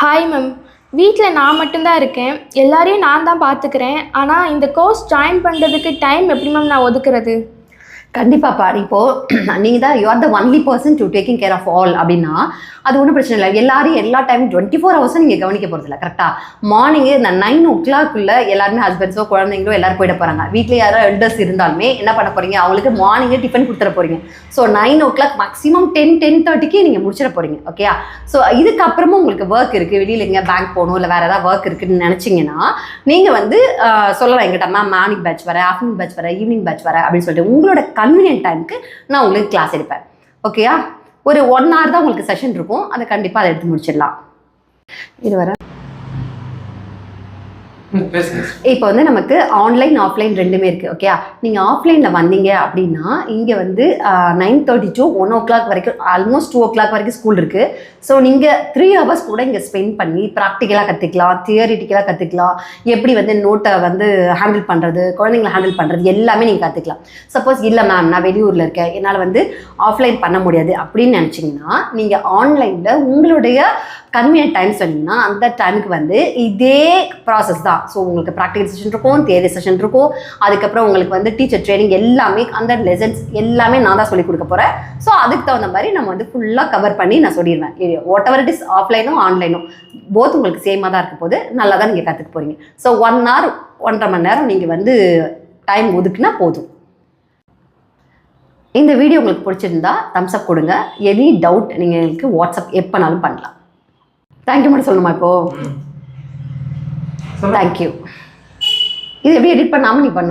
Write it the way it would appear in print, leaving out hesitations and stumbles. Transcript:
Hi ma'am. வீட்டில் நான் மட்டும்தான் இருக்கேன். எல்லாரையும் நான் தான் பார்த்துக்கிறேன். ஆனால் இந்த கோர்ஸ் ஜாயின் பண்ணுறதுக்கு டைம் எப்படி மேம் நான் ஒதுக்குறது? கண்டிப்பாப்பா. இப்போது நீங்கள் தான் you are the only person to taking care of all அப்படின்னா அது ஒன்றும் பிரச்சனை இல்லை. எல்லாரும் எல்லா டைமும் 24 ஹவர்ஸும் நீங்கள் கவனிக்க போகிறதில்ல. கரெக்டாக மார்னிங்கே இந்த 9 o'clock எல்லாருமே ஹஸ்பண்ட்ஸோ குழந்தைங்களோ எல்லோரும் போயிட போகிறாங்க. வீட்டில் யாரோ எல்டர்ஸ் இருந்தாலுமே என்ன பண்ண போகிறீங்க, அவங்களுக்கு மார்னிங்கே டிஃபன் கொடுத்துட போகிறீங்க. ஸோ 9 o'clock மேக்ஸிமம் 10-10:30க்கு நீங்கள் முடிச்சிட போகிறீங்க. ஓகேயா? ஸோ இதுக்கப்புறமும் உங்களுக்கு ஒர்க் இருக்குது, வெளியில் எங்கே பேங்க் போகணும் இல்லை வேறு ஏதாவது ஒர்க் இருக்குதுன்னு நினச்சிங்கன்னா நீங்கள் சொல்லலாம் எங்கிட்ட, மேம் மார்னிங் பேட்ச் வரேன், ஆஃப்டர்நூன் பேட்ச் வரேன், ஈவினிங் பேட்ச் வரேன் அப்படின்னு சொல்லிட்டு உங்களோட கன்வீனியன்ட் டைமுக்கு நான் உங்களுக்கு கிளாஸ் எடுப்பேன். ஓகேயா? ஒரு 1 hour தான் உங்களுக்கு செஷன் இருக்கும். அதை கண்டிப்பாக அதை எடுத்து முடிச்சிடலாம். இது வர இப்போ நமக்கு ஆன்லைன் ஆஃப்லைன் ரெண்டுமே இருக்குது. ஓகே, நீங்கள் ஆஃப்லைனில் வந்தீங்க அப்படின்னா இங்கே 9:30 to 1 o'clock வரைக்கும், ஆல்மோஸ்ட் 2 o'clock வரைக்கும் ஸ்கூல் இருக்குது. ஸோ நீங்கள் 3 hours கூட இங்கே ஸ்பெண்ட் பண்ணி ப்ராக்டிக்கலாக கற்றுக்கலாம், தியரிட்டிக்கலாக கற்றுக்கலாம். எப்படி நோட்டை ஹேண்டில் பண்ணுறது, குழந்தைங்களை ஹேண்டில் பண்ணுறது எல்லாமே நீங்கள் கற்றுக்கலாம். சப்போஸ் இல்லை மேம் நான் வெளியூரில் இருக்கேன், என்னால் ஆஃப்லைன் பண்ண முடியாது அப்படின்னு நினச்சிங்கன்னா நீங்கள் ஆன்லைனில் உங்களுடைய கன்வீனியன்ட் டைம் சொன்னீங்கன்னா அந்த டைமுக்கு இதே ப்ராசஸ் தான். ஸோ உங்களுக்கு ப்ராக்டிகல் செஷன் இருக்கும், தியரி செஷன் இருக்கும், அதுக்கப்புறம் உங்களுக்கு டீச்சர் ட்ரைனிங் எல்லாமே, அந்த லெசன்ஸ் எல்லாமே நான் தான் சொல்லிக் கொடுக்க போகிறேன். ஸோ அதுக்கு தகுந்த மாதிரி நம்ம ஃபுல்லாக கவர் பண்ணி நான் சொல்லிடுவேன். வாட் எவர் இட் இஸ், ஆஃப்லைனோ ஆன்லைனோ போத் உங்களுக்கு சேமாக தான் இருக்க போது, நல்லா தான் நீங்கள் கற்றுக்க போகிறீங்க. ஸோ 1 hour 1.5 மணி நேரம் நீங்கள் டைம் ஒதுக்குனா போதும். இந்த வீடியோ உங்களுக்கு பிடிச்சிருந்தா தம்ஸ் அப் கொடுங்க. எனி டவுட் நீங்கள் எங்களுக்கு வாட்ஸ்அப் எப்போனாலும் பண்ணலாம். தேங்க்யூ மட்டும் சொல்லணுமா இப்போ? தேங்க்யூ. இது எப்படி எடிட் பண்ணாமல் நீ பண்ணு.